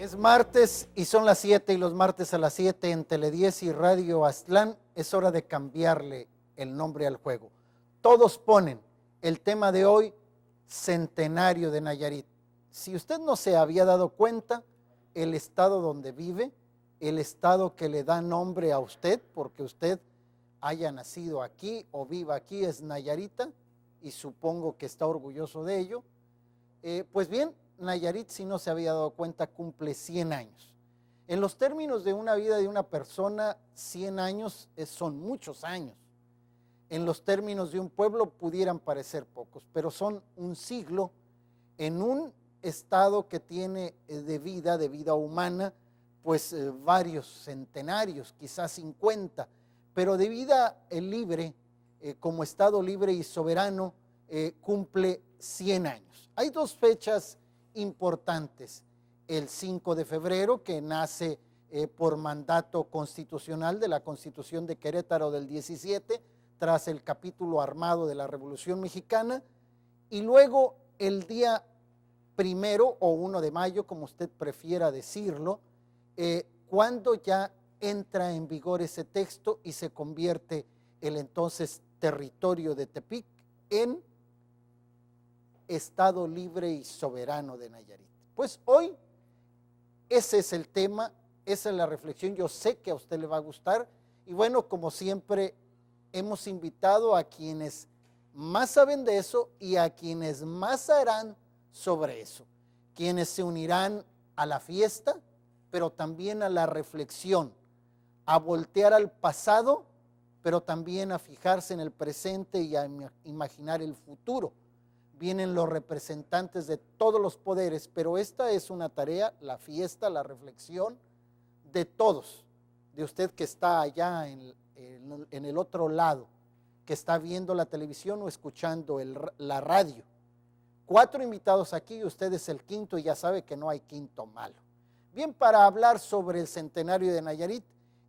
Es martes y son las 7 y los martes a las 7 en Tele10 y Radio Aztlán es hora de cambiarle el nombre al juego. Todos ponen el tema de hoy, Centenario de Nayarit. Si usted no se había dado cuenta, el estado donde vive, el estado que le da nombre a usted, porque usted haya nacido aquí o viva aquí, es Nayarita, y supongo que está orgulloso de ello. Pues bien, Nayarit, si no se había dado cuenta, cumple 100 años. En los términos de una vida de una persona, 100 años son muchos años. En los términos de un pueblo pudieran parecer pocos, pero son un siglo en un estado que tiene de vida humana, pues varios centenarios, quizás 50, pero de vida libre, como estado libre y soberano, cumple 100 años. Hay dos fechas importantes: el 5 de febrero, que nace por mandato constitucional de la Constitución de Querétaro del 17, tras el capítulo armado de la Revolución Mexicana, y luego el día 1 o 1 de mayo, como usted prefiera decirlo, cuando ya entra en vigor ese texto y se convierte el entonces territorio de Tepic en Estado libre y soberano de Nayarit. Pues hoy ese es el tema, esa es la reflexión. Yo sé que a usted le va a gustar y bueno, como siempre, hemos invitado a quienes más saben de eso y a quienes más harán sobre eso, quienes se unirán a la fiesta, pero también a la reflexión, a voltear al pasado, pero también a fijarse en el presente y a imaginar el futuro. Vienen los representantes de todos los poderes, pero esta es una tarea, la fiesta, la reflexión, de todos, de usted que está allá en el otro lado, que está viendo la televisión o escuchando la radio. 4 invitados aquí y usted es el quinto y ya sabe que no hay quinto malo. Bien, para hablar sobre el centenario de Nayarit,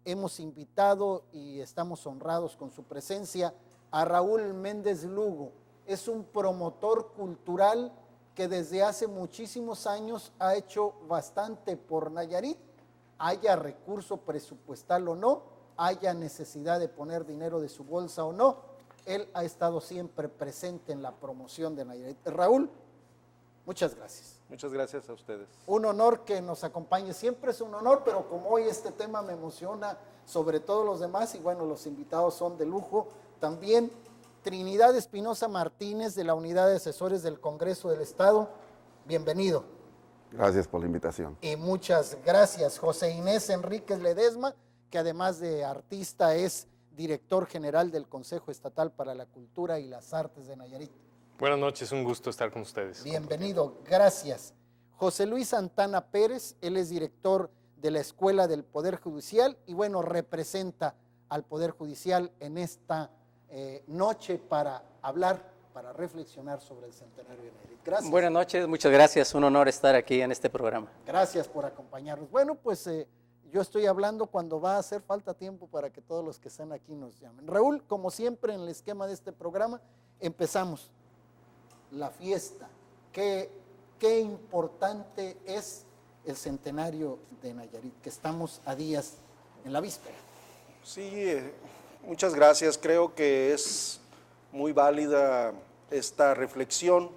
hemos invitado y estamos honrados con su presencia a Raúl Méndez Lugo. Es un promotor cultural que desde hace muchísimos años ha hecho bastante por Nayarit, haya recurso presupuestal o no, haya necesidad de poner dinero de su bolsa o no, él ha estado siempre presente en la promoción de Nayarit. Raúl, muchas gracias. Muchas gracias a ustedes. Un honor que nos acompañe, siempre es un honor, pero como hoy este tema me emociona sobre todos los demás, y bueno, los invitados son de lujo también. Trinidad Espinosa Martínez, de la Unidad de Asesores del Congreso del Estado, bienvenido. Gracias por la invitación. Y muchas gracias. José Inés Enríquez Ledesma, que además de artista es director general del Consejo Estatal para la Cultura y las Artes de Nayarit. Buenas noches, un gusto estar con ustedes. Bienvenido, gracias. José Luis Santana Pérez, él es director de la Escuela del Poder Judicial y bueno, representa al Poder Judicial en esta noche para hablar, para reflexionar sobre el centenario de Nayarit. Gracias. Buenas noches, muchas gracias, un honor estar aquí en este programa. Gracias por acompañarnos. Bueno, pues yo estoy hablando cuando va a hacer falta tiempo para que todos los que están aquí nos llamen. Raúl, como siempre en el esquema de este programa, empezamos. La fiesta, qué importante es el centenario de Nayarit, que estamos a días en la víspera. Sí, muchas gracias. Creo que es muy válida esta reflexión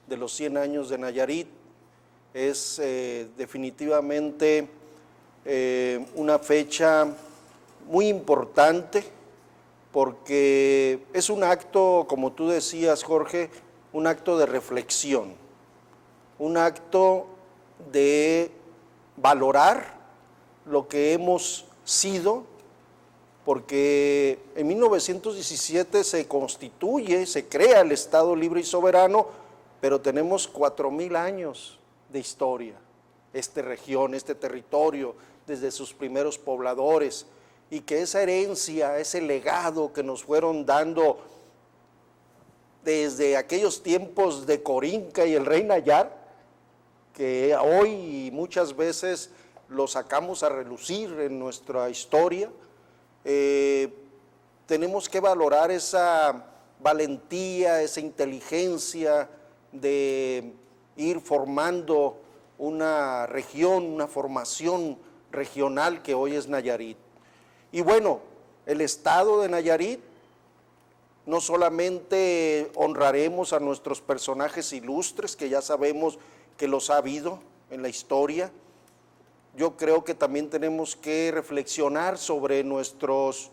de los 100 años de Nayarit. Es definitivamente una fecha muy importante porque es un acto, como tú decías, Jorge, un acto de reflexión, un acto de valorar lo que hemos sido, porque en 1917 se constituye, se crea el Estado Libre y Soberano, pero tenemos 4,000 años de historia, esta región, este territorio, desde sus primeros pobladores, y que esa herencia, ese legado que nos fueron dando desde aquellos tiempos de Corinca y el rey Nayar, que hoy muchas veces lo sacamos a relucir en nuestra historia, tenemos que valorar esa valentía, esa inteligencia de ir formando una región, una formación regional que hoy es Nayarit. Y bueno, el estado de Nayarit, no solamente honraremos a nuestros personajes ilustres, que ya sabemos que los ha habido en la historia, yo creo que también tenemos que reflexionar sobre nuestros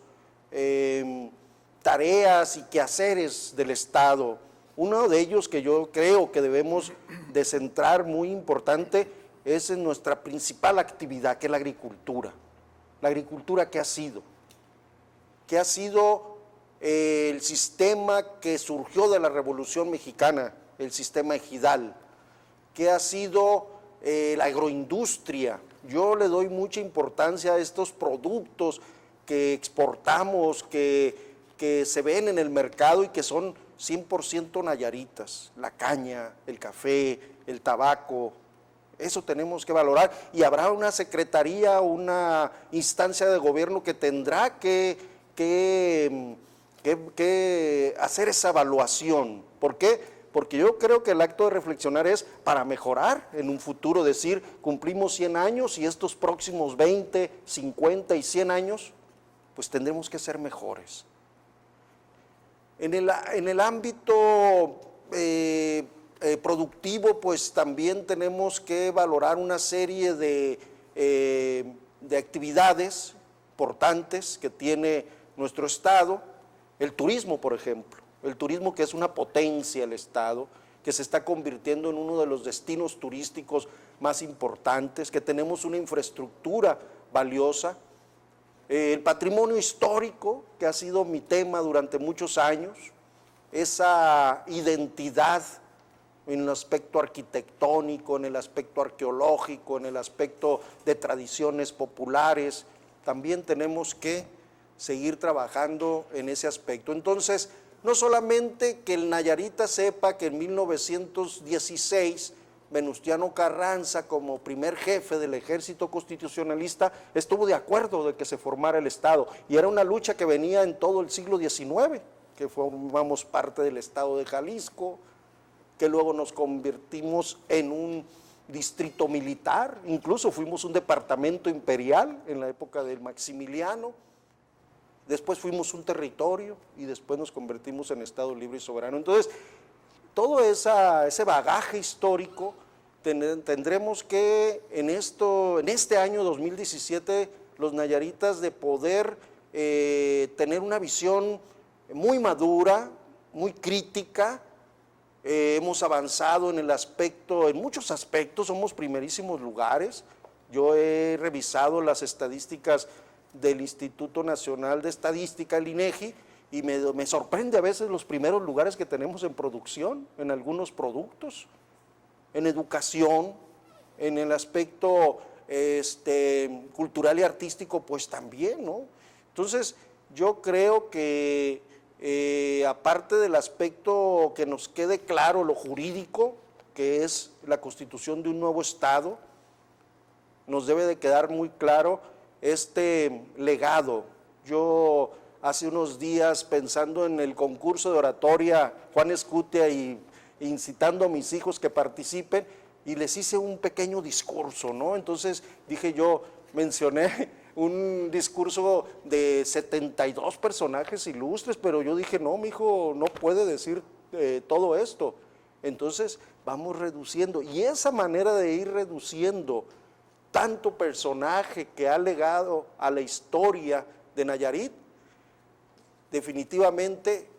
tareas y quehaceres del Estado. Uno de ellos que yo creo que debemos de centrar muy importante es en nuestra principal actividad, que es la agricultura. La agricultura, ¿qué ha sido? ¿Qué ha sido el sistema que surgió de la Revolución Mexicana, el sistema ejidal? ¿Qué ha sido la agroindustria? Yo le doy mucha importancia a estos productos que exportamos, que se ven en el mercado y que son 100% nayaritas, la caña, el café, el tabaco. Eso tenemos que valorar, y habrá una secretaría, una instancia de gobierno que tendrá que hacer esa evaluación. ¿Por qué? Porque yo creo que el acto de reflexionar es para mejorar en un futuro, decir, cumplimos 100 años y estos próximos 20, 50 y 100 años, pues tendremos que ser mejores. En el ámbito productivo, pues también tenemos que valorar una serie de actividades importantes que tiene nuestro estado. El turismo, por ejemplo, el turismo, que es una potencia el estado, que se está convirtiendo en uno de los destinos turísticos más importantes, que tenemos una infraestructura valiosa. El patrimonio histórico, que ha sido mi tema durante muchos años, esa identidad en el aspecto arquitectónico, en el aspecto arqueológico, en el aspecto de tradiciones populares, también tenemos que seguir trabajando en ese aspecto. Entonces, no solamente que el nayarita sepa que en 1916 Venustiano Carranza, como primer jefe del ejército constitucionalista, estuvo de acuerdo de que se formara el Estado, y era una lucha que venía en todo el siglo XIX, que formamos parte del Estado de Jalisco, que luego nos convertimos en un distrito militar, incluso fuimos un departamento imperial en la época del Maximiliano, después fuimos un territorio y después nos convertimos en Estado libre y soberano. Entonces, todo ese bagaje histórico tendremos que en este año 2017 los nayaritas de poder tener una visión muy madura, muy crítica. Hemos avanzado en muchos aspectos, somos primerísimos lugares. Yo he revisado las estadísticas del Instituto Nacional de Estadística, el INEGI, y me sorprende a veces los primeros lugares que tenemos en producción, en algunos productos, en educación, en el aspecto cultural y artístico, pues también, ¿no? Entonces, yo creo que aparte del aspecto que nos quede claro lo jurídico, que es la constitución de un nuevo Estado, nos debe de quedar muy claro este legado. Yo hace unos días, pensando en el concurso de oratoria Juan Escutia y incitando a mis hijos que participen, y les hice un pequeño discurso, ¿no? Entonces dije yo, mencioné un discurso de 72 personajes ilustres, pero yo dije, no, mi hijo no puede decir todo esto. Entonces vamos reduciendo, y esa manera de ir reduciendo tanto personaje que ha legado a la historia de Nayarit, definitivamente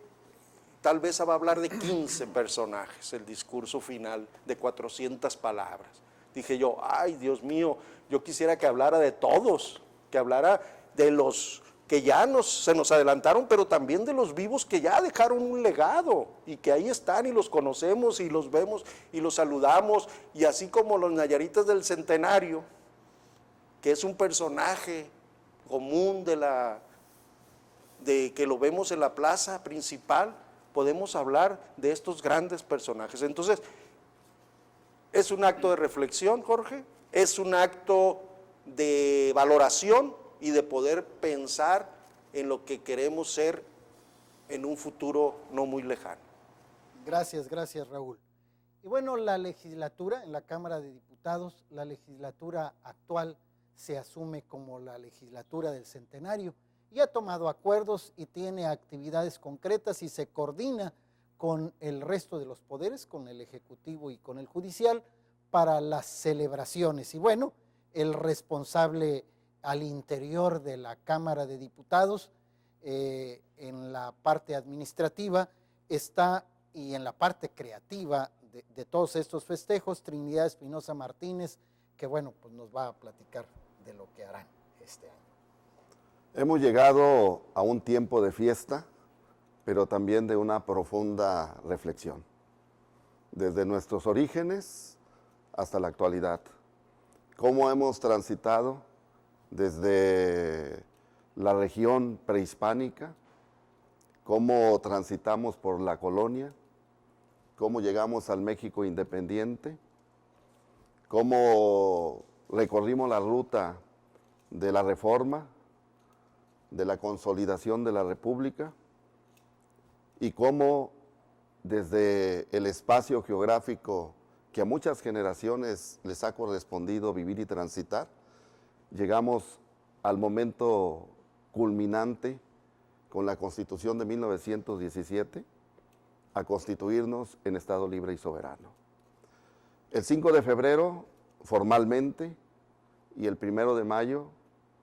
tal vez va a hablar de 15 personajes el discurso final de 400 palabras. Dije yo, ay Dios mío, yo quisiera que hablara de todos, que hablara de los que ya se nos adelantaron, pero también de los vivos que ya dejaron un legado y que ahí están y los conocemos y los vemos y los saludamos, y así como los nayaritas del centenario, que es un personaje común de que lo vemos en la plaza principal, podemos hablar de estos grandes personajes. Entonces, es un acto de reflexión, Jorge, es un acto de valoración y de poder pensar en lo que queremos ser en un futuro no muy lejano. Gracias, gracias, Raúl. Y bueno, la legislatura en la Cámara de Diputados Diputados, la legislatura actual se asume como la legislatura del centenario y ha tomado acuerdos y tiene actividades concretas y se coordina con el resto de los poderes, con el Ejecutivo y con el Judicial, para las celebraciones. Y bueno, el responsable al interior de la Cámara de Diputados, en la parte administrativa está, y en la parte creativa de todos estos festejos, Trinidad Espinosa Martínez, que bueno, pues nos va a platicar de lo que harán este año. Hemos llegado a un tiempo de fiesta, pero también de una profunda reflexión, desde nuestros orígenes hasta la actualidad. Cómo hemos transitado desde la región prehispánica, cómo transitamos por la colonia, cómo llegamos al México independiente, cómo recorrimos la ruta de la reforma, de la consolidación de la República, y cómo desde el espacio geográfico que a muchas generaciones les ha correspondido vivir y transitar, llegamos al momento culminante con la Constitución de 1917 a constituirnos en Estado libre y soberano. El 5 de febrero formalmente y el 1 de mayo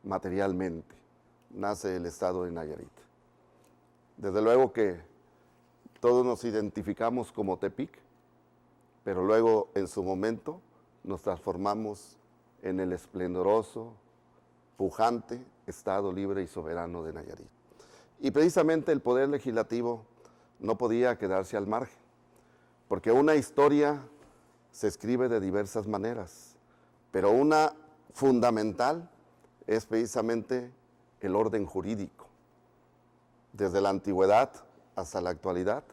materialmente nace el Estado de Nayarit. Desde luego que todos nos identificamos como Tepic, pero luego en su momento nos transformamos en el esplendoroso, pujante Estado libre y soberano de Nayarit. Y precisamente el Poder Legislativo no podía quedarse al margen, porque una historia se escribe de diversas maneras, pero una fundamental es precisamente el orden jurídico. Desde la antigüedad hasta la actualidad,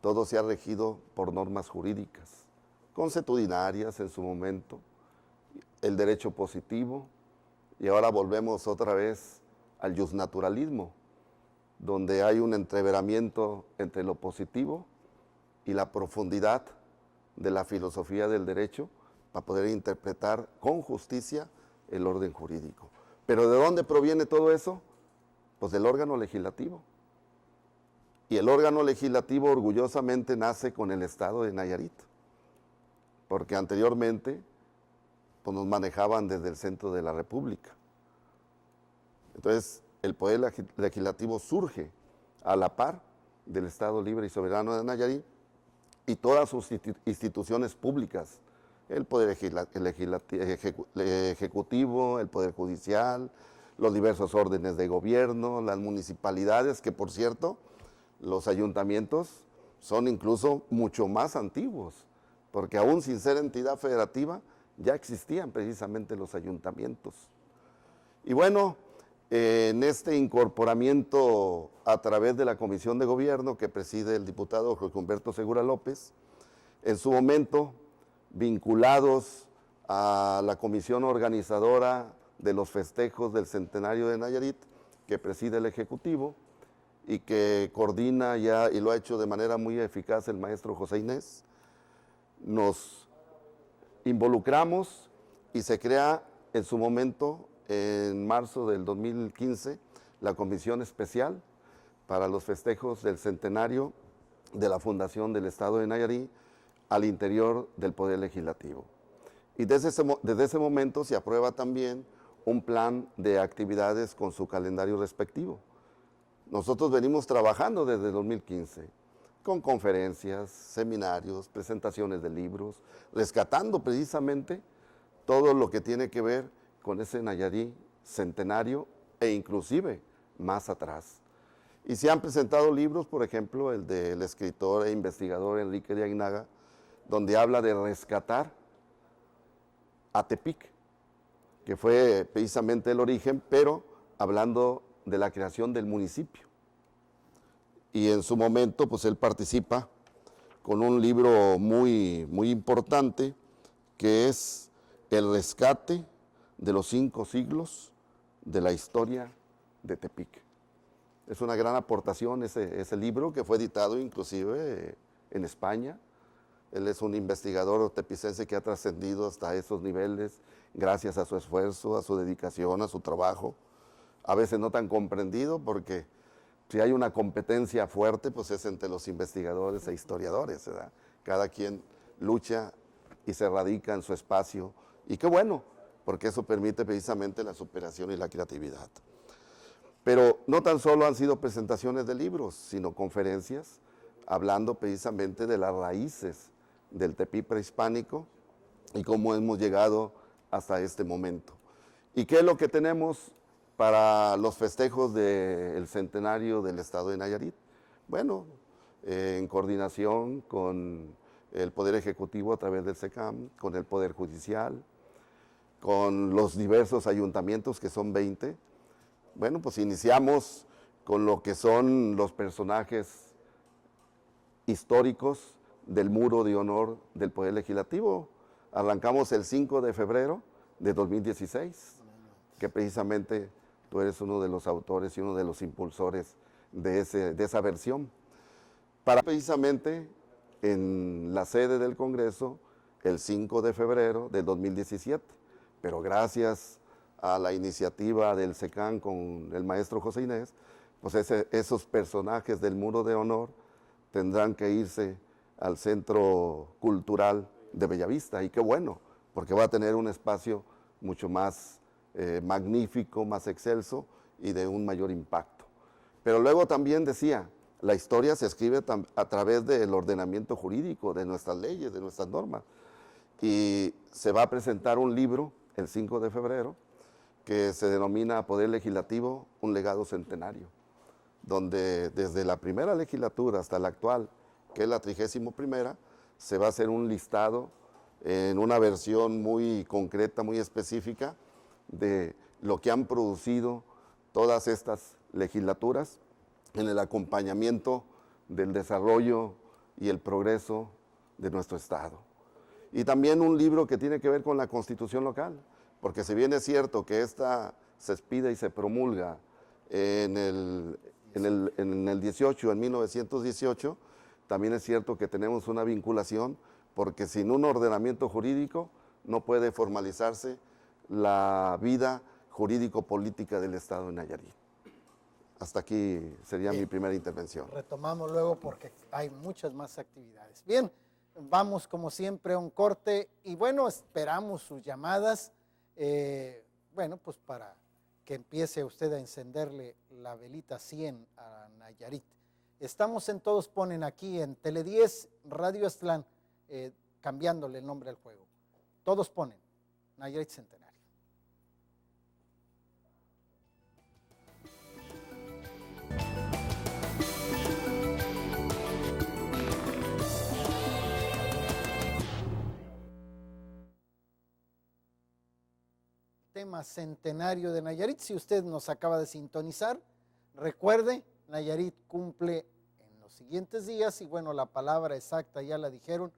todo se ha regido por normas jurídicas, consuetudinarias en su momento, el derecho positivo, y ahora volvemos otra vez al justnaturalismo, donde hay un entreveramiento entre lo positivo y la profundidad de la filosofía del derecho para poder interpretar con justicia el orden jurídico. ¿Pero de dónde proviene todo eso? Pues del órgano legislativo. Y el órgano legislativo orgullosamente nace con el Estado de Nayarit, porque anteriormente pues, nos manejaban desde el centro de la República. Entonces, el Poder Legislativo surge a la par del Estado libre y soberano de Nayarit y todas sus instituciones públicas, el Poder Ejecutivo, el Poder Judicial, los diversos órdenes de gobierno, las municipalidades, que por cierto, los ayuntamientos son incluso mucho más antiguos, porque aún sin ser entidad federativa, ya existían precisamente los ayuntamientos. Y bueno, en este incorporamiento a través de la Comisión de Gobierno que preside el diputado Jorge Humberto Segura López, en su momento vinculados a la comisión organizadora de los festejos del centenario de Nayarit, que preside el Ejecutivo y que coordina ya y lo ha hecho de manera muy eficaz el maestro José Inés, nos involucramos y se crea en su momento, en marzo del 2015, la Comisión Especial para los festejos del centenario de la fundación del Estado de Nayarit al interior del Poder Legislativo. Y desde ese momento se aprueba también un plan de actividades con su calendario respectivo. Nosotros venimos trabajando desde 2015 con conferencias, seminarios, presentaciones de libros, rescatando precisamente todo lo que tiene que ver con ese Nayarit centenario e inclusive más atrás. Y se han presentado libros, por ejemplo, el del escritor e investigador Enrique de Aguinaga, donde habla de rescatar a Tepic, que fue precisamente el origen, pero hablando de la creación del municipio. Y en su momento, pues él participa con un libro muy, muy importante, que es El rescate de los 5 siglos de la historia de Tepic. Es una gran aportación ese libro, que fue editado inclusive en España, Él es un investigador tepicense que ha trascendido hasta esos niveles gracias a su esfuerzo, a su dedicación, a su trabajo. A veces no tan comprendido porque si hay una competencia fuerte, pues es entre los investigadores e historiadores, ¿verdad? Cada quien lucha y se radica en su espacio. Y qué bueno, porque eso permite precisamente la superación y la creatividad. Pero no tan solo han sido presentaciones de libros, sino conferencias hablando precisamente de las raíces del Tepi prehispánico y cómo hemos llegado hasta este momento. ¿Y qué es lo que tenemos para los festejos del centenario del estado de Nayarit? Bueno, en coordinación con el Poder Ejecutivo a través del SECAM, con el Poder Judicial, con los diversos ayuntamientos, que son 20. Bueno, pues iniciamos con lo que son los personajes históricos del Muro de Honor del Poder Legislativo. Arrancamos el 5 de febrero de 2016, que precisamente tú eres uno de los autores y uno de los impulsores de esa versión. Para precisamente en la sede del Congreso el 5 de febrero de 2017, pero gracias a la iniciativa del SECAN con el maestro José Inés, pues esos personajes del Muro de Honor tendrán que irse al Centro Cultural de Bellavista, y qué bueno, porque va a tener un espacio mucho más magnífico, más excelso y de un mayor impacto. Pero luego también decía, la historia se escribe a través del ordenamiento jurídico, de nuestras leyes, de nuestras normas, y se va a presentar un libro el 5 de febrero que se denomina Poder Legislativo, un legado centenario, donde desde la primera legislatura hasta la actual, que es la 31ª, se va a hacer un listado en una versión muy concreta, muy específica, de lo que han producido todas estas legislaturas en el acompañamiento del desarrollo y el progreso de nuestro Estado. Y también un libro que tiene que ver con la Constitución local, porque si bien es cierto que esta se expide y se promulga en el 18, en 1918, también es cierto que tenemos una vinculación, porque sin un ordenamiento jurídico no puede formalizarse la vida jurídico-política del Estado de Nayarit. Hasta aquí sería mi primera intervención. Retomamos luego porque hay muchas más actividades. Bien, vamos como siempre a un corte y bueno, esperamos sus llamadas, bueno, pues para que empiece usted a encenderle la velita 100 a Nayarit. Estamos en Todos Ponen aquí en Tele 10, Radio Aztlán, cambiándole el nombre al juego. Todos Ponen, Nayarit Centenario. Tema centenario de Nayarit. Si usted nos acaba de sintonizar, recuerde, Nayarit cumple en los siguientes días, y bueno, la palabra exacta ya la dijeron,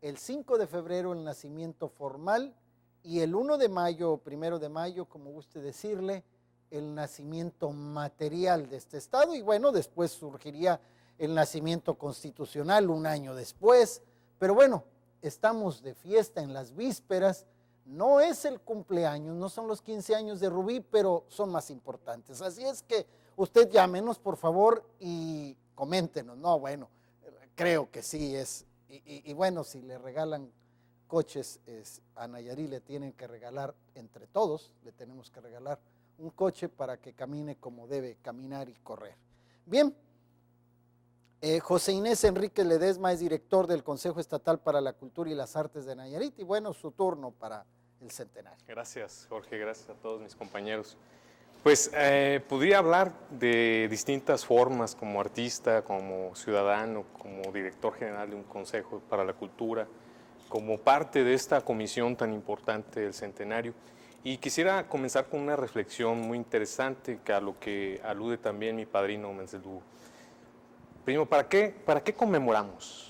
el 5 de febrero el nacimiento formal, y el 1 de mayo o 1 de mayo, como guste decirle, el nacimiento material de este Estado, y bueno, después surgiría el nacimiento constitucional un año después, pero bueno, estamos de fiesta en las vísperas. No es el cumpleaños, no son los 15 años de Rubí, pero son más importantes. Así es que usted llámenos, por favor, y coméntenos. No, bueno, creo que sí es. Y bueno, si le regalan coches a Nayarit, le tienen que regalar, entre todos, le tenemos que regalar un coche para que camine como debe caminar y correr. Bien, José Inés Enrique Ledesma es director del Consejo Estatal para la Cultura y las Artes de Nayarit, y bueno, su turno para el centenario. Gracias, Jorge, gracias a todos mis compañeros. Pues podría hablar de distintas formas como artista, como ciudadano, como director general de un Consejo para la Cultura, como parte de esta comisión tan importante del centenario. Y quisiera comenzar con una reflexión muy interesante que a lo que alude también mi padrino Menzelú. Primero, ¿para qué conmemoramos?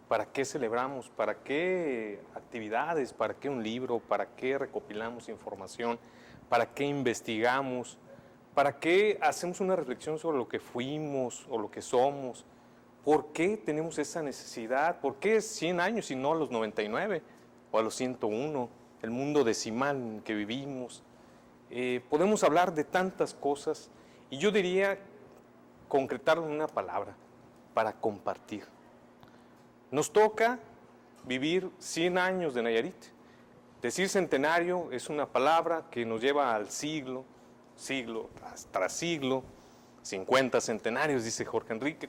¿Para qué celebramos? ¿Para qué actividades? ¿Para qué un libro? ¿Para qué recopilamos información? ¿Para qué investigamos? ¿Para qué hacemos una reflexión sobre lo que fuimos o lo que somos? ¿Por qué tenemos esa necesidad? ¿Por qué 100 años y no a los 99 o a los 101? El mundo decimal en el que vivimos. Podemos hablar de tantas cosas y yo diría concretarlo en una palabra, para compartir. Nos toca vivir 100 años de Nayarit. Decir centenario es una palabra que nos lleva al siglo tras siglo, 50 centenarios, dice Jorge Enrique,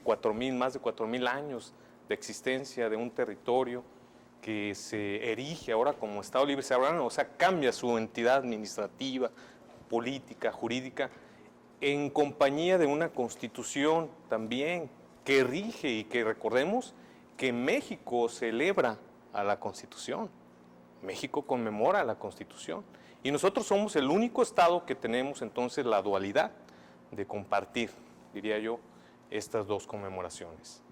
más de 4,000 años de existencia de un territorio que se erige ahora como Estado Libre Soberano, o sea, cambia su entidad administrativa, política, jurídica, en compañía de una constitución también que rige y que recordemos que México celebra a la Constitución. México conmemora la Constitución. Y nosotros somos el único Estado que tenemos entonces la dualidad de compartir, diría yo, estas dos conmemoraciones.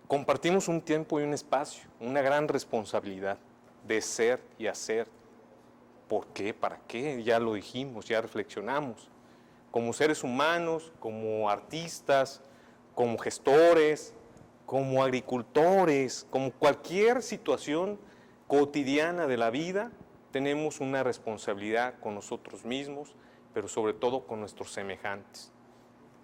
Compartimos un tiempo y un espacio, una gran responsabilidad de ser y hacer. ¿Por qué? ¿Para qué? Ya lo dijimos, ya reflexionamos. Como seres humanos, como artistas, como gestores, como agricultores, como cualquier situación cotidiana de la vida, tenemos una responsabilidad con nosotros mismos, pero sobre todo con nuestros semejantes.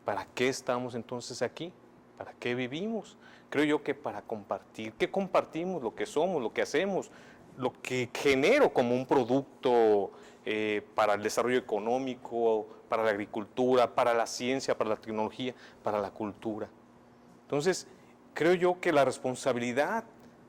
¿Para qué estamos entonces aquí? ¿Para qué vivimos? Creo yo que para compartir. ¿Qué compartimos? Lo que somos, lo que hacemos, lo que genero como un producto para el desarrollo económico, para la agricultura, para la ciencia, para la tecnología, para la cultura. Entonces, creo yo que la responsabilidad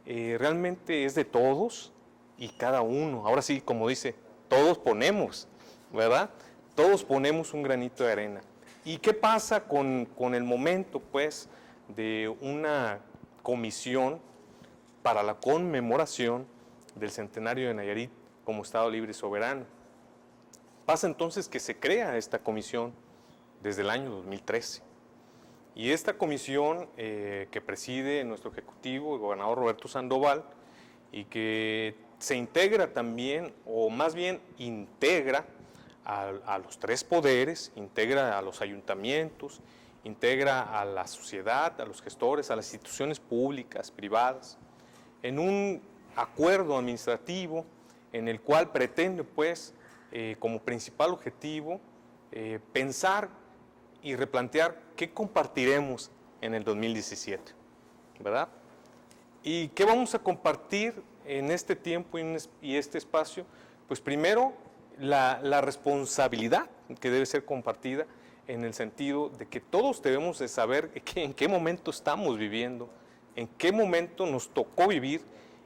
realmente es de todos y cada uno. Ahora sí, como dice, todos ponemos, ¿verdad? Todos ponemos un granito de arena. ¿Y qué pasa con el momento, pues, de una comisión para la conmemoración del centenario de Nayarit como Estado Libre y Soberano? Pasa entonces que se crea esta comisión desde el año 2013. Y esta comisión que preside nuestro ejecutivo, el gobernador Roberto Sandoval, y que se integra también, o más bien integra a los tres poderes, integra a los ayuntamientos, integra a la sociedad, a los gestores, a las instituciones públicas, privadas, en un acuerdo administrativo en el cual pretende, pues, como principal objetivo, pensar y replantear qué compartiremos en el 2017, ¿verdad? ¿Y qué vamos a compartir en este tiempo y este espacio? Pues primero, la responsabilidad que debe ser compartida en el sentido de que todos debemos de saber en qué momento estamos viviendo, en qué momento nos tocó vivir,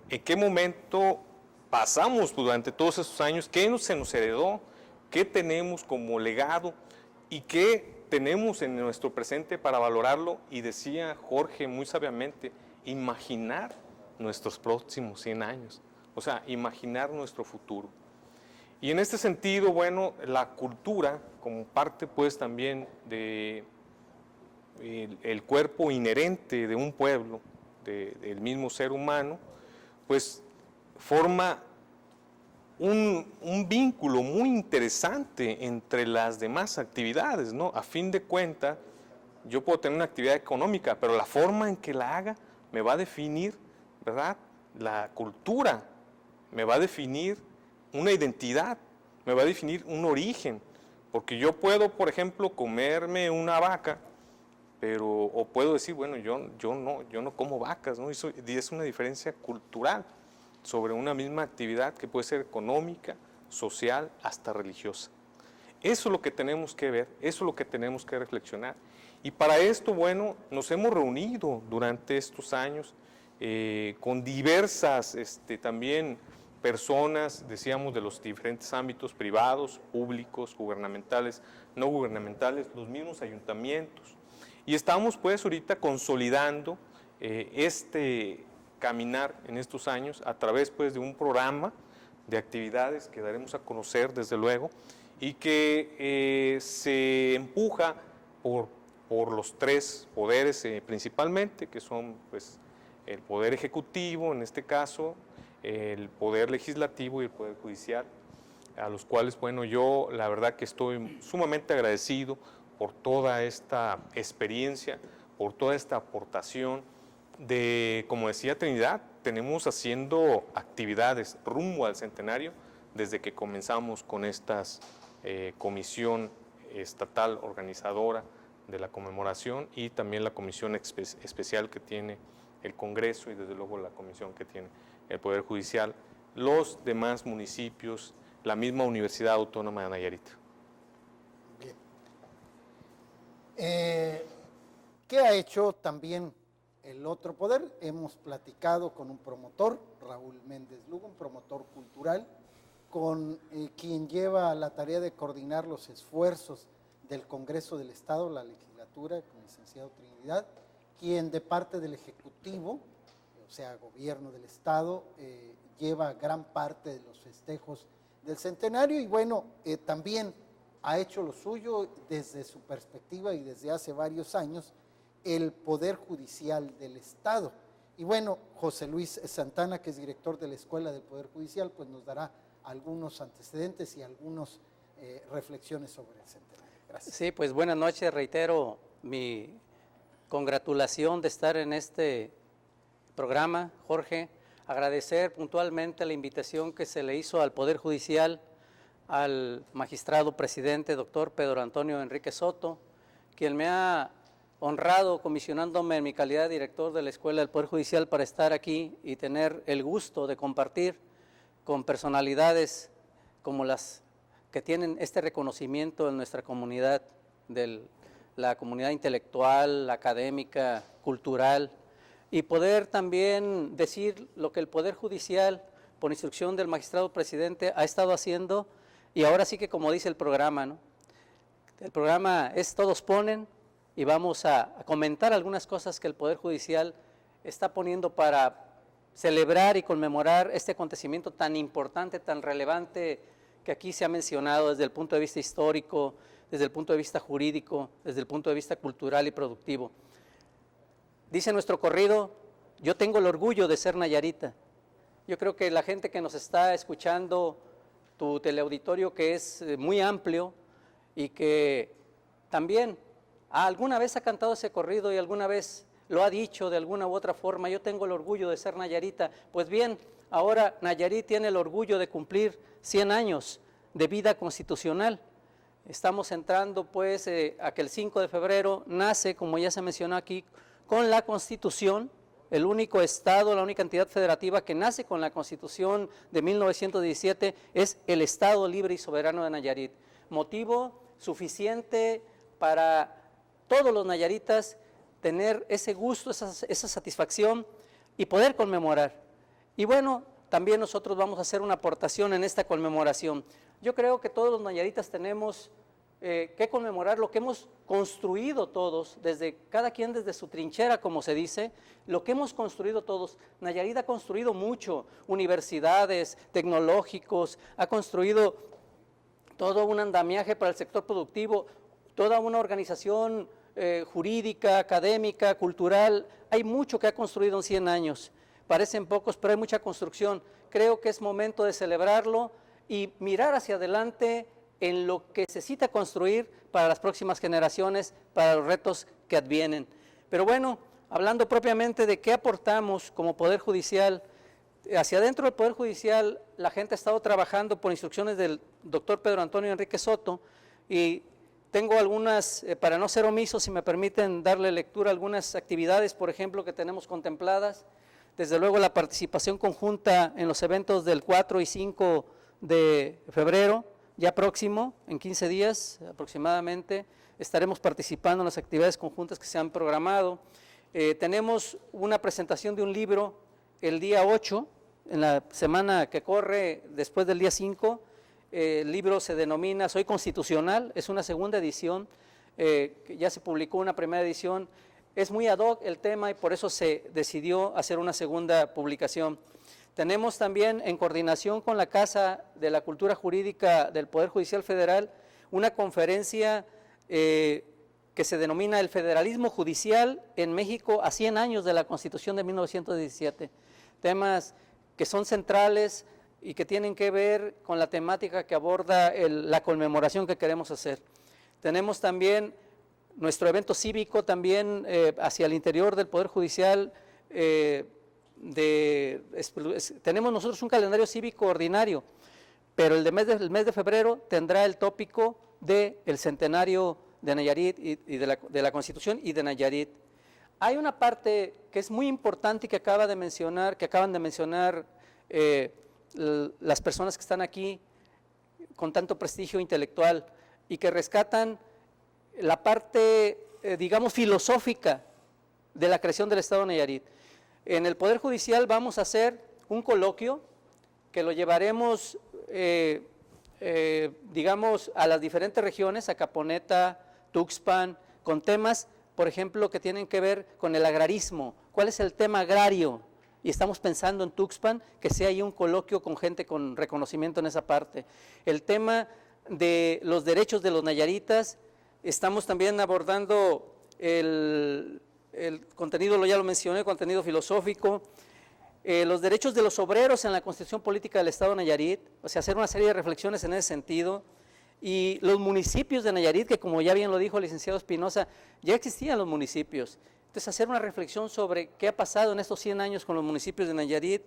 en qué momento pasamos durante todos esos años, qué se nos heredó, qué tenemos como legado y qué tenemos en nuestro presente para valorarlo. Y decía Jorge muy sabiamente, imaginar nuestros próximos 100 años, o sea, imaginar nuestro futuro. Y en este sentido, bueno, la cultura como parte pues también de el cuerpo inherente de un pueblo, del mismo ser humano, pues forma un vínculo muy interesante entre las demás actividades, ¿no? A fin de cuentas, yo puedo tener una actividad económica, pero la forma en que la haga me va a definir, ¿verdad? La cultura, me va a definir una identidad, me va a definir un origen, porque yo puedo, por ejemplo, comerme una vaca, o puedo decir, bueno, yo no como vacas, ¿no? Eso es una diferencia cultural sobre una misma actividad que puede ser económica, social, hasta religiosa. Eso es lo que tenemos que ver, eso es lo que tenemos que reflexionar. Y para esto, bueno, nos hemos reunido durante estos años con diversas también personas, decíamos, de los diferentes ámbitos privados, públicos, gubernamentales, no gubernamentales, los mismos ayuntamientos. Y estamos pues ahorita consolidando este caminar en estos años a través pues de un programa de actividades que daremos a conocer desde luego y que se empuja por los tres poderes principalmente, que son pues el poder ejecutivo en este caso, el poder legislativo y el poder judicial, a los cuales, bueno, yo la verdad que estoy sumamente agradecido por toda esta experiencia, por toda esta aportación de, como decía Trinidad, tenemos haciendo actividades rumbo al centenario desde que comenzamos con esta comisión estatal organizadora de la conmemoración y también la comisión especial que tiene el Congreso y desde luego la comisión que tiene el Poder Judicial, los demás municipios, la misma Universidad Autónoma de Nayarit. Bien. ¿Qué ha hecho también el otro poder? Hemos platicado con un promotor, Raúl Méndez Lugo, un promotor cultural, con quien lleva la tarea de coordinar los esfuerzos del Congreso del Estado, la legislatura, con el licenciado Trinidad, quien de parte del Ejecutivo, o sea, gobierno del Estado, lleva gran parte de los festejos del centenario y bueno, también ha hecho lo suyo desde su perspectiva y desde hace varios años el Poder Judicial del Estado. Y bueno, José Luis Santana, que es director de la Escuela del Poder Judicial, pues nos dará algunos antecedentes y algunas reflexiones sobre el centenario. Gracias. Sí, pues buenas noches, reitero mi congratulación de estar en este programa, Jorge, agradecer puntualmente la invitación que se le hizo al Poder Judicial, al magistrado presidente, doctor Pedro Antonio Enrique Soto, quien me ha honrado comisionándome en mi calidad de director de la Escuela del Poder Judicial para estar aquí y tener el gusto de compartir con personalidades como las que tienen este reconocimiento en nuestra comunidad, la comunidad intelectual, académica, cultural, y poder también decir lo que el Poder Judicial, por instrucción del magistrado presidente, ha estado haciendo, y ahora sí que como dice el programa, ¿no? El programa es Todos Ponen, y vamos a comentar algunas cosas que el Poder Judicial está poniendo para celebrar y conmemorar este acontecimiento tan importante, tan relevante, que aquí se ha mencionado desde el punto de vista histórico, desde el punto de vista jurídico, desde el punto de vista cultural y productivo. Dice nuestro corrido, yo tengo el orgullo de ser nayarita. Yo creo que la gente que nos está escuchando, tu teleauditorio que es muy amplio y que también alguna vez ha cantado ese corrido y alguna vez lo ha dicho de alguna u otra forma, yo tengo el orgullo de ser nayarita. Pues bien, ahora Nayarit tiene el orgullo de cumplir 100 años de vida constitucional. Estamos entrando pues a que el 5 de febrero nace, como ya se mencionó aquí, con la Constitución, el único estado, la única entidad federativa que nace con la Constitución de 1917 es el Estado Libre y Soberano de Nayarit. Motivo suficiente para todos los nayaritas tener ese gusto, esa satisfacción y poder conmemorar. Y bueno, también nosotros vamos a hacer una aportación en esta conmemoración. Yo creo que todos los nayaritas tenemos que conmemorar lo que hemos construido todos, cada quien desde su trinchera, como se dice, lo que hemos construido todos. Nayarit ha construido mucho, universidades, tecnológicos, ha construido todo un andamiaje para el sector productivo, toda una organización jurídica, académica, cultural. Hay mucho que ha construido en 100 años. Parecen pocos, pero hay mucha construcción. Creo que es momento de celebrarlo y mirar hacia adelante en lo que necesita construir para las próximas generaciones, para los retos que advienen. Pero bueno, hablando propiamente de qué aportamos como Poder Judicial, hacia adentro del Poder Judicial la gente ha estado trabajando por instrucciones del doctor Pedro Antonio Enrique Soto y tengo algunas, para no ser omiso, si me permiten darle lectura a algunas actividades, por ejemplo, que tenemos contempladas. Desde luego la participación conjunta en los eventos del 4 y 5 de febrero, ya próximo, en 15 días aproximadamente, estaremos participando en las actividades conjuntas que se han programado. Tenemos una presentación de un libro el día 8, en la semana que corre después del día 5. El libro se denomina Soy Constitucional, es una segunda edición, que ya se publicó una primera edición. Es muy ad hoc el tema y por eso se decidió hacer una segunda publicación. Tenemos también, en coordinación con la Casa de la Cultura Jurídica del Poder Judicial Federal, una conferencia que se denomina El Federalismo Judicial en México a 100 años de la Constitución de 1917. Temas que son centrales y que tienen que ver con la temática que aborda la conmemoración que queremos hacer. Tenemos también nuestro evento cívico también hacia el interior del Poder Judicial. Tenemos nosotros un calendario cívico ordinario, pero el mes de febrero tendrá el tópico del centenario de Nayarit y de la Constitución y de Nayarit. Hay una parte que es muy importante y que acaban de mencionar las personas que están aquí con tanto prestigio intelectual y que rescatan la parte, digamos, filosófica de la creación del Estado de Nayarit. En el Poder Judicial vamos a hacer un coloquio que lo llevaremos, digamos, a las diferentes regiones, a Caponeta, Tuxpan, con temas, por ejemplo, que tienen que ver con el agrarismo. ¿Cuál es el tema agrario? Y estamos pensando en Tuxpan que sea ahí un coloquio con gente con reconocimiento en esa parte. El tema de los derechos de los nayaritas, estamos también abordando el contenido, ya lo mencioné, contenido filosófico, los derechos de los obreros en la Constitución Política del Estado de Nayarit, o sea, hacer una serie de reflexiones en ese sentido, y los municipios de Nayarit, que como ya bien lo dijo el licenciado Espinosa, ya existían los municipios. Entonces, hacer una reflexión sobre qué ha pasado en estos 100 años con los municipios de Nayarit,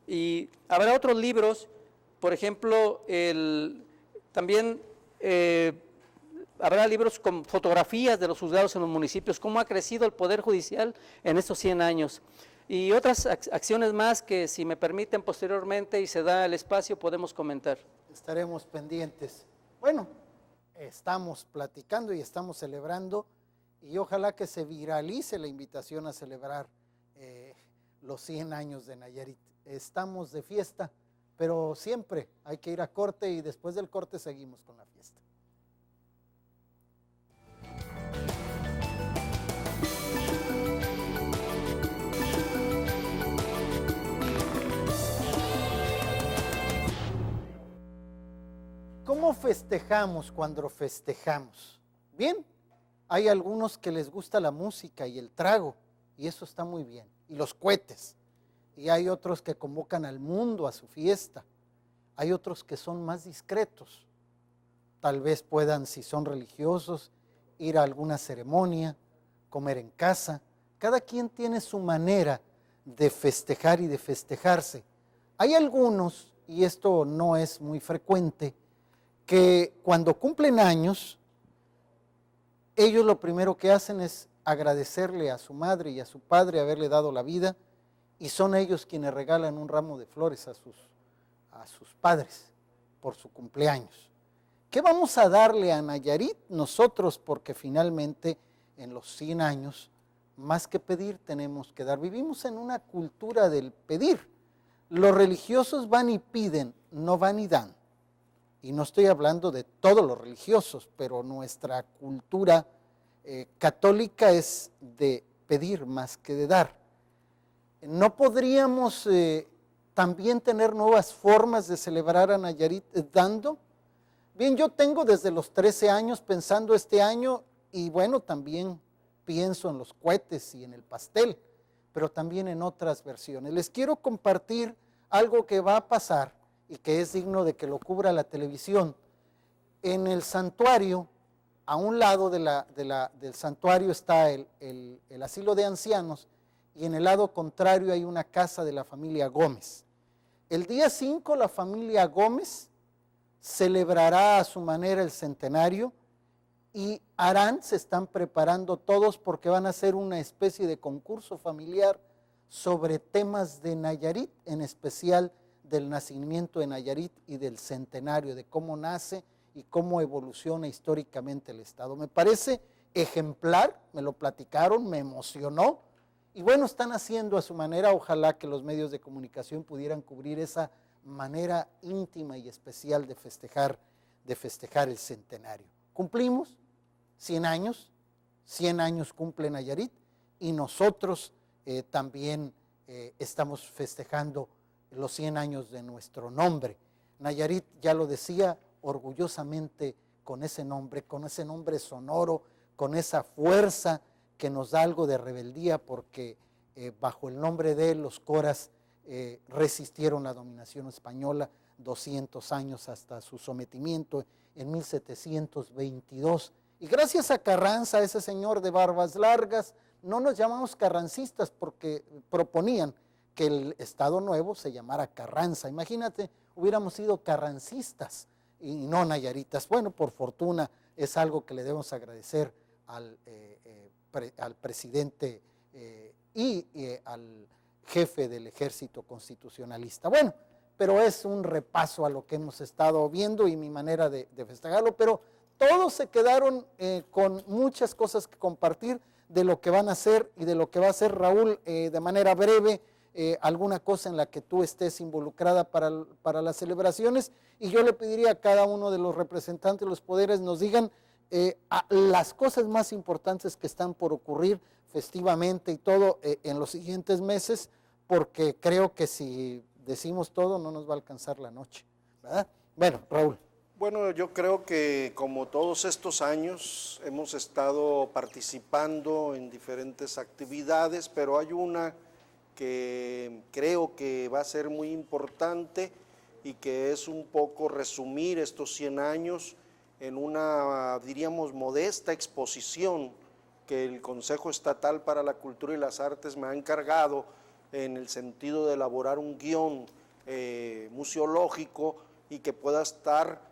y habrá otros libros, por ejemplo, también habrá libros con fotografías de los juzgados en los municipios, cómo ha crecido el Poder Judicial en estos 100 años. Y otras acciones más que, si me permiten, posteriormente y se da el espacio, podemos comentar. Estaremos pendientes. Bueno, estamos platicando y estamos celebrando, y ojalá que se viralice la invitación a celebrar los 100 años de Nayarit. Estamos de fiesta, pero siempre hay que ir a corte y después del corte seguimos con la fiesta. ¿Cómo festejamos cuando festejamos? Bien, hay algunos que les gusta la música y el trago, y eso está muy bien, y los cohetes, y hay otros que convocan al mundo a su fiesta, hay otros que son más discretos, tal vez puedan, si son religiosos, ir a alguna ceremonia, comer en casa. Cada quien tiene su manera de festejar y de festejarse. Hay algunos, y esto no es muy frecuente, que cuando cumplen años, ellos lo primero que hacen es agradecerle a su madre y a su padre haberle dado la vida, y son ellos quienes regalan un ramo de flores a sus padres por su cumpleaños. ¿Qué vamos a darle a Nayarit nosotros? Porque finalmente en los 100 años, más que pedir, tenemos que dar. Vivimos en una cultura del pedir. Los religiosos van y piden, no van y dan. Y no estoy hablando de todos los religiosos, pero nuestra cultura católica es de pedir más que de dar. ¿No podríamos también tener nuevas formas de celebrar a Nayarit dando? Bien, yo tengo desde los 13 años pensando este año, y bueno, también pienso en los cohetes y en el pastel, pero también en otras versiones. Les quiero compartir algo que va a pasar y que es digno de que lo cubra la televisión. En el santuario, a un lado del santuario está el asilo de ancianos, y en el lado contrario hay una casa de la familia Gómez. El día 5 la familia Gómez celebrará a su manera el centenario, y se están preparando todos porque van a hacer una especie de concurso familiar sobre temas de Nayarit, en especial del nacimiento de Nayarit y del centenario, de cómo nace y cómo evoluciona históricamente el Estado. Me parece ejemplar, me lo platicaron, me emocionó, y bueno, están haciendo a su manera. Ojalá que los medios de comunicación pudieran cubrir esa manera íntima y especial de festejar el centenario. Cumplimos 100 años, 100 años cumple Nayarit, y nosotros también estamos festejando los 100 años de nuestro nombre. Nayarit, ya lo decía, orgullosamente con ese nombre sonoro, con esa fuerza que nos da algo de rebeldía, porque bajo el nombre de él los coras resistieron la dominación española 200 años hasta su sometimiento en 1722, Y gracias a Carranza, ese señor de barbas largas, no nos llamamos carrancistas porque proponían que el Estado Nuevo se llamara Carranza. Imagínate, hubiéramos sido carrancistas y no nayaritas. Bueno, por fortuna es algo que le debemos agradecer al presidente y al jefe del ejército constitucionalista. Bueno, pero es un repaso a lo que hemos estado viendo y mi manera de festejarlo, pero todos se quedaron con muchas cosas que compartir de lo que van a hacer y de lo que va a hacer Raúl de manera breve, alguna cosa en la que tú estés involucrada para las celebraciones, y yo le pediría a cada uno de los representantes de los poderes nos digan las cosas más importantes que están por ocurrir festivamente y todo en los siguientes meses, porque creo que si decimos todo no nos va a alcanzar la noche, ¿verdad? Bueno, Raúl. Bueno, yo creo que como todos estos años hemos estado participando en diferentes actividades, pero hay una que creo que va a ser muy importante y que es un poco resumir estos 100 años en una, diríamos, modesta exposición que el Consejo Estatal para la Cultura y las Artes me ha encargado en el sentido de elaborar un guión museológico y que pueda estar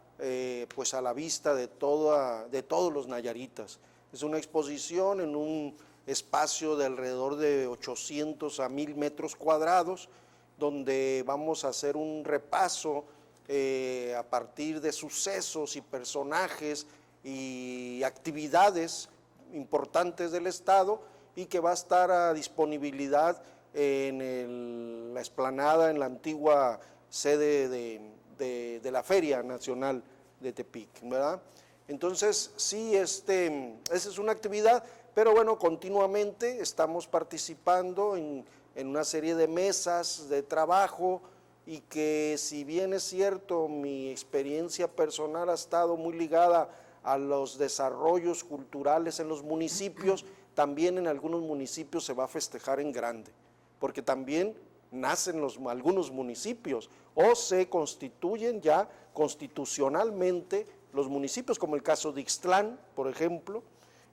pues a la vista de todos los nayaritas. Es una exposición en un espacio de alrededor de 800 a 1000 metros cuadrados, donde vamos a hacer un repaso a partir de sucesos y personajes y actividades importantes del Estado, y que va a estar a disponibilidad en la explanada, en la antigua sede de la Feria Nacional de Tepic, ¿verdad? Entonces, sí, esa es una actividad, pero bueno, continuamente estamos participando en una serie de mesas de trabajo, y que si bien es cierto, mi experiencia personal ha estado muy ligada a los desarrollos culturales en los municipios, también en algunos municipios se va a festejar en grande, porque también nacen algunos municipios o se constituyen ya constitucionalmente los municipios, como el caso de Ixtlán, por ejemplo,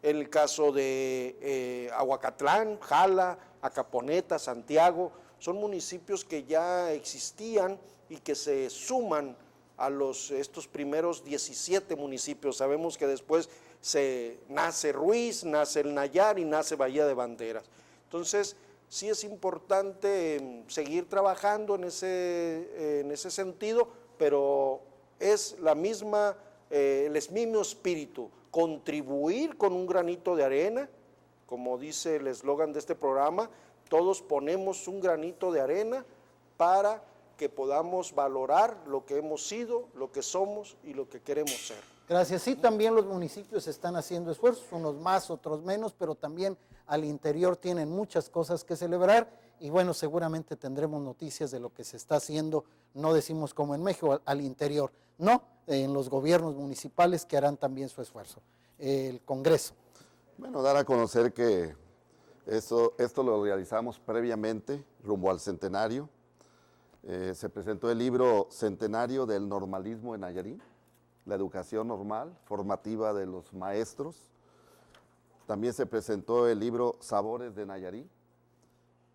el caso de Ahuacatlán, Jala, Acaponeta, Santiago. Son municipios que ya existían y que se suman a estos primeros 17 municipios. Sabemos que después nace Ruiz, nace el Nayar y nace Bahía de Banderas. Entonces, sí es importante seguir trabajando en ese sentido, pero es el mismo espíritu, contribuir con un granito de arena, como dice el eslogan de este programa, todos ponemos un granito de arena para que podamos valorar lo que hemos sido, lo que somos y lo que queremos ser. Gracias. Sí, también los municipios están haciendo esfuerzos, unos más, otros menos, pero también al interior tienen muchas cosas que celebrar, y bueno, seguramente tendremos noticias de lo que se está haciendo, no decimos como en México, al interior, no, en los gobiernos municipales que harán también su esfuerzo. El Congreso. Bueno, dar a conocer que esto lo realizamos previamente, rumbo al centenario. Se presentó el libro Centenario del Normalismo en Nayarit, la educación normal, formativa de los maestros. También se presentó el libro Sabores de Nayarit,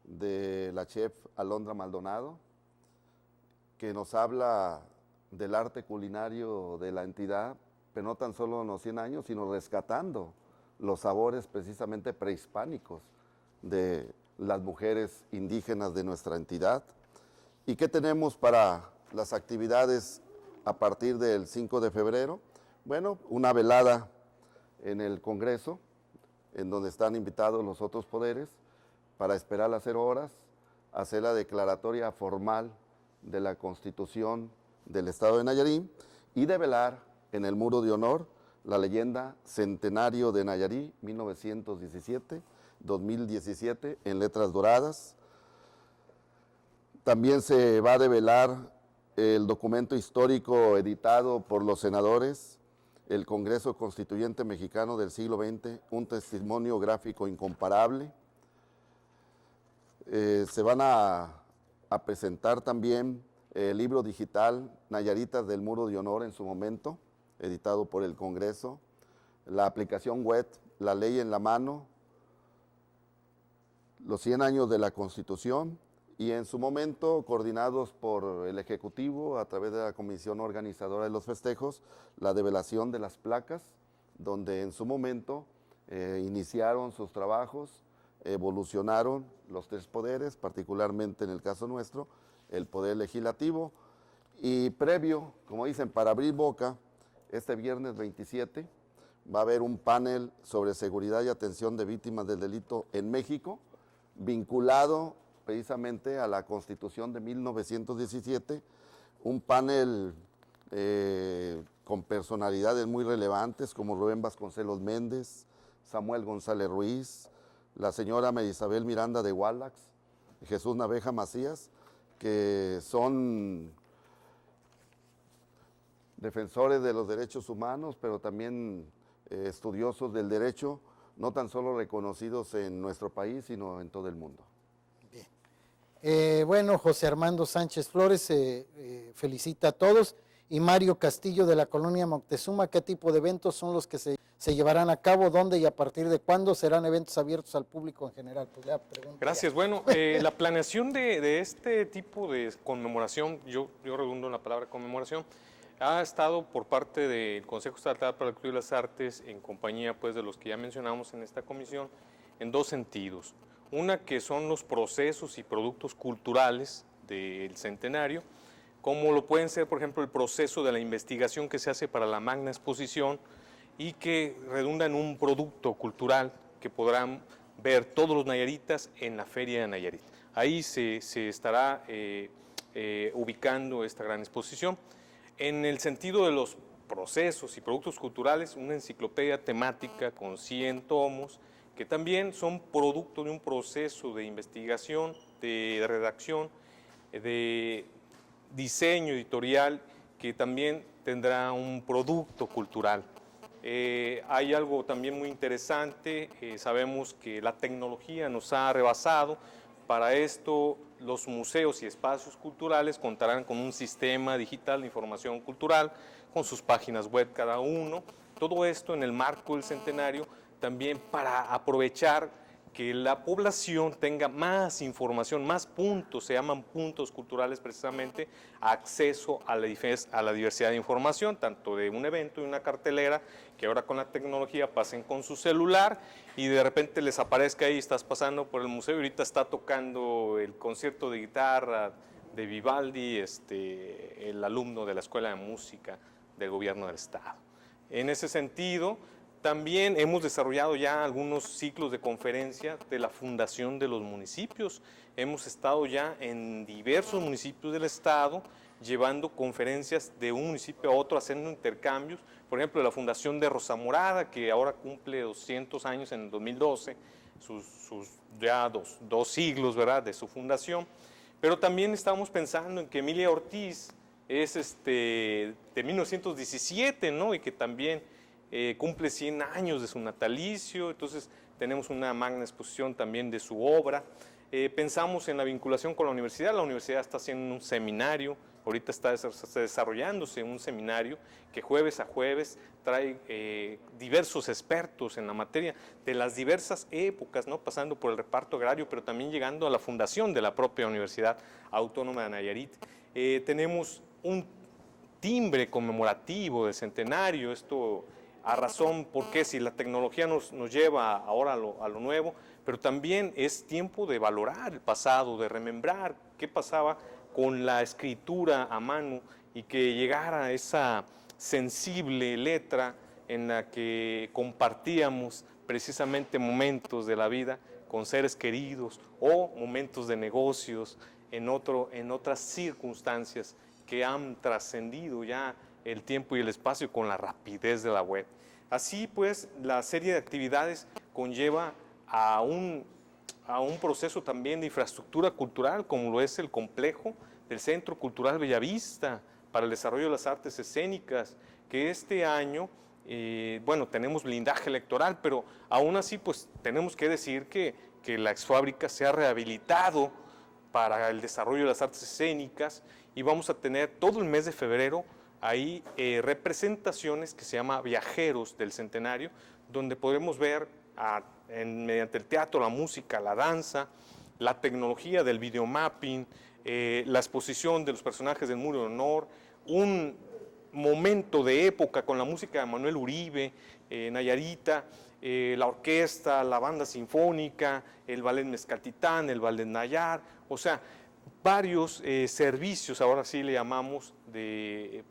de la chef Alondra Maldonado, que nos habla del arte culinario de la entidad, pero no tan solo en los 100 años, sino rescatando los sabores precisamente prehispánicos de las mujeres indígenas de nuestra entidad. ¿Y qué tenemos para las actividades a partir del 5 de febrero? Bueno, una velada en el Congreso, en donde están invitados los otros poderes, para esperar las 0 horas, hacer la declaratoria formal de la Constitución del Estado de Nayarit y develar en el Muro de Honor la leyenda Centenario de Nayarit 1917-2017 en letras doradas. También se va a develar el documento histórico editado por los senadores, el Congreso Constituyente Mexicano del siglo XX, un testimonio gráfico incomparable. Se van a presentar también el libro digital Nayaritas del Muro de Honor en su momento, editado por el Congreso, la aplicación web, la ley en la mano, los 100 años de la Constitución y en su momento, coordinados por el Ejecutivo a través de la Comisión Organizadora de los Festejos, la develación de las placas, donde en su momento iniciaron sus trabajos, evolucionaron los tres poderes, particularmente en el caso nuestro, el Poder Legislativo, y previo, como dicen, para abrir boca, este viernes 27 va a haber un panel sobre seguridad y atención de víctimas del delito en México, vinculado precisamente a la Constitución de 1917, un panel con personalidades muy relevantes como Rubén Vasconcelos Méndez, Samuel González Ruiz, la señora Isabel Miranda de Wallax, Jesús Naveja Macías, que son defensores de los derechos humanos, pero también estudiosos del derecho, no tan solo reconocidos en nuestro país, sino en todo el mundo. Bien. Bueno, José Armando Sánchez Flores felicita a todos. Y Mario Castillo de la colonia Moctezuma, ¿qué tipo de eventos son los que se llevarán a cabo? ¿Dónde y a partir de cuándo serán eventos abiertos al público en general? Pues gracias. Ya. Bueno, la planeación de este tipo de conmemoración, yo redundo en la palabra conmemoración, ha estado por parte del Consejo Estatal para la Cultura y las Artes, en compañía pues de los que ya mencionamos en esta comisión, en dos sentidos. Una, que son los procesos y productos culturales del centenario, como lo pueden ser, por ejemplo, el proceso de la investigación que se hace para la magna exposición y que redunda en un producto cultural que podrán ver todos los nayaritas en la Feria de Nayarit. Ahí se estará ubicando esta gran exposición. En el sentido de los procesos y productos culturales, una enciclopedia temática con 100 tomos, que también son producto de un proceso de investigación, de redacción, de diseño editorial, que también tendrá un producto cultural. Hay algo también muy interesante, sabemos que la tecnología nos ha rebasado. Para esto, los museos y espacios culturales contarán con un sistema digital de información cultural, con sus páginas web cada uno. Todo esto en el marco del centenario, también para aprovechar que la población tenga más información, más puntos, se llaman puntos culturales precisamente, acceso a la diversidad de información, tanto de un evento y una cartelera, que ahora con la tecnología pasen con su celular y de repente les aparezca ahí, estás pasando por el museo y ahorita está tocando el concierto de guitarra de Vivaldi, el alumno de la Escuela de Música del Gobierno del Estado. En ese sentido, también hemos desarrollado ya algunos ciclos de conferencia de la Fundación de los Municipios. Hemos estado ya en diversos municipios del estado llevando conferencias de un municipio a otro, haciendo intercambios. Por ejemplo, la Fundación de Rosa Morada, que ahora cumple 200 años en el 2012, sus ya dos siglos, ¿verdad?, de su fundación. Pero también estamos pensando en que Emilia Ortiz es de 1917, ¿no?, y que también cumple 100 años de su natalicio, entonces tenemos una magna exposición también de su obra. Pensamos en la vinculación con la universidad está haciendo un seminario, ahorita está desarrollándose un seminario que jueves a jueves trae diversos expertos en la materia de las diversas épocas, ¿no?, pasando por el reparto agrario, pero también llegando a la fundación de la propia Universidad Autónoma de Nayarit. Tenemos un timbre conmemorativo del centenario, esto a razón, porque si la tecnología nos lleva ahora a lo nuevo, pero también es tiempo de valorar el pasado, de remembrar qué pasaba con la escritura a mano y que llegara esa sensible letra en la que compartíamos precisamente momentos de la vida con seres queridos o momentos de negocios en otras circunstancias que han trascendido ya el tiempo y el espacio con la rapidez de la web. Así pues, la serie de actividades conlleva a un proceso también de infraestructura cultural, como lo es el complejo del Centro Cultural Bellavista para el desarrollo de las artes escénicas, que este año, bueno, tenemos blindaje electoral, pero aún así pues tenemos que decir que la exfábrica se ha rehabilitado para el desarrollo de las artes escénicas y vamos a tener todo el mes de febrero hay representaciones que se llama Viajeros del Centenario, donde podremos ver mediante el teatro, la música, la danza, la tecnología del videomapping, la exposición de los personajes del Muro de Honor, un momento de época con la música de Manuel Uribe, Nayarita, la orquesta, la banda sinfónica, el ballet Mezcaltitán, el ballet Nayar, o sea, varios servicios, ahora sí le llamamos,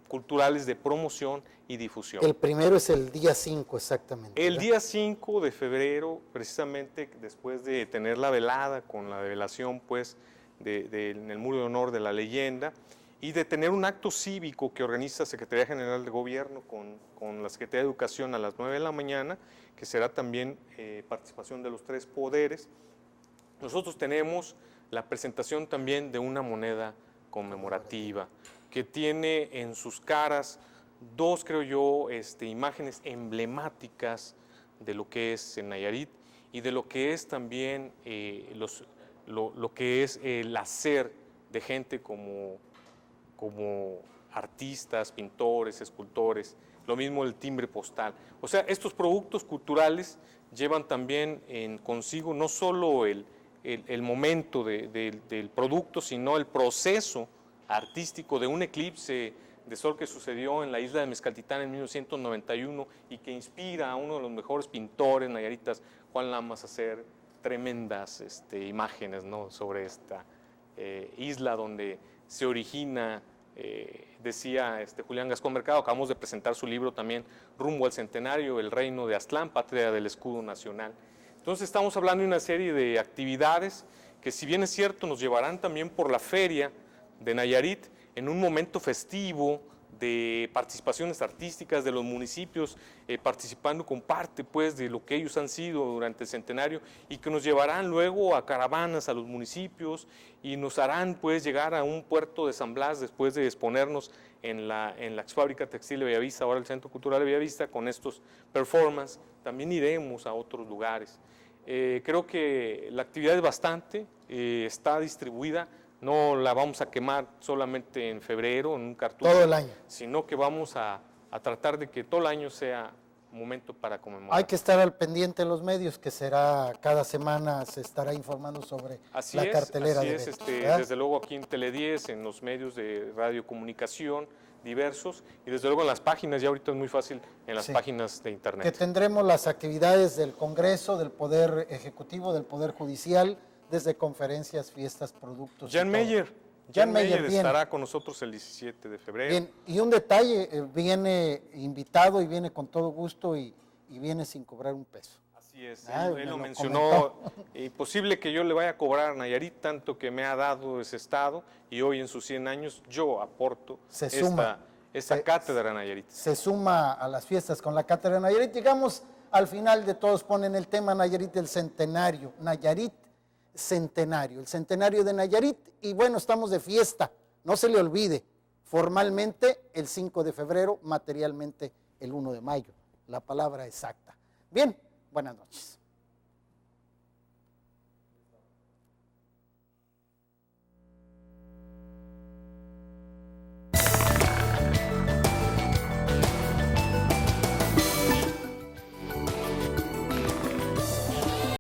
culturales de promoción y difusión. El primero es el día 5 exactamente. El ¿verdad? día 5 de febrero, precisamente después de tener la velada con la develación pues, en el Muro de Honor de la Leyenda, y de tener un acto cívico que organiza Secretaría General de Gobierno con la Secretaría de Educación a las 9 de la mañana, que será también participación de los 3 poderes. Nosotros tenemos la presentación también de una moneda conmemorativa que tiene en sus caras 2, creo yo, imágenes emblemáticas de lo que es en Nayarit y de lo que es también lo que es el hacer de gente como artistas, pintores, escultores, lo mismo el timbre postal. O sea, estos productos culturales llevan también consigo no solo el momento del producto, sino el proceso artístico de un eclipse de sol que sucedió en la isla de Mezcaltitán en 1991 y que inspira a uno de los mejores pintores nayaritas, Juan Lamas, a hacer tremendas imágenes, ¿no?, sobre esta isla donde se origina, decía Julián Gascón Mercado, acabamos de presentar su libro también, Rumbo al Centenario, El Reino de Aztlán, Patria del Escudo Nacional. Entonces estamos hablando de una serie de actividades que, si bien es cierto, nos llevarán también por la feria de Nayarit en un momento festivo de participaciones artísticas de los municipios, participando con parte pues de lo que ellos han sido durante el centenario, y que nos llevarán luego a caravanas a los municipios y nos harán pues llegar a un puerto de San Blas después de exponernos en la Exfábrica Textil de Bellavista, ahora el Centro Cultural de Bellavista, con estos performances. También iremos a otros lugares. Creo que la actividad es bastante, está distribuida. No la vamos a quemar solamente en febrero, en un cartucho. Todo el año. Sino que vamos a tratar de que todo el año sea un momento para conmemorar. Hay que estar al pendiente de los medios, que será cada semana se estará informando sobre la cartelera. Así de es, eventos, ¿verdad? desde luego aquí en Tele10, en los medios de radiocomunicación diversos, y desde luego en las páginas, ya ahorita es muy fácil, en las Sí. páginas de internet. Que tendremos las actividades del Congreso, del Poder Ejecutivo, del Poder Judicial, desde conferencias, fiestas, productos. Jan Meyer Bien. estará con nosotros el 17 de febrero. Bien, y un detalle, viene invitado y viene con todo gusto y viene sin cobrar un peso. Así es, Ah, él me lo lo mencionó, posible que yo le vaya a cobrar a Nayarit tanto que me ha dado ese estado, y hoy en sus 100 años yo aporto esta cátedra a Nayarit. Se suma a las fiestas con la Cátedra de Nayarit. Llegamos al final de Todos Ponen el Tema, Nayarit del Centenario, Nayarit Centenario, el Centenario de Nayarit, y bueno, estamos de fiesta, no se le olvide, formalmente el 5 de febrero, materialmente el 1 de mayo, la palabra exacta. Bien, buenas noches.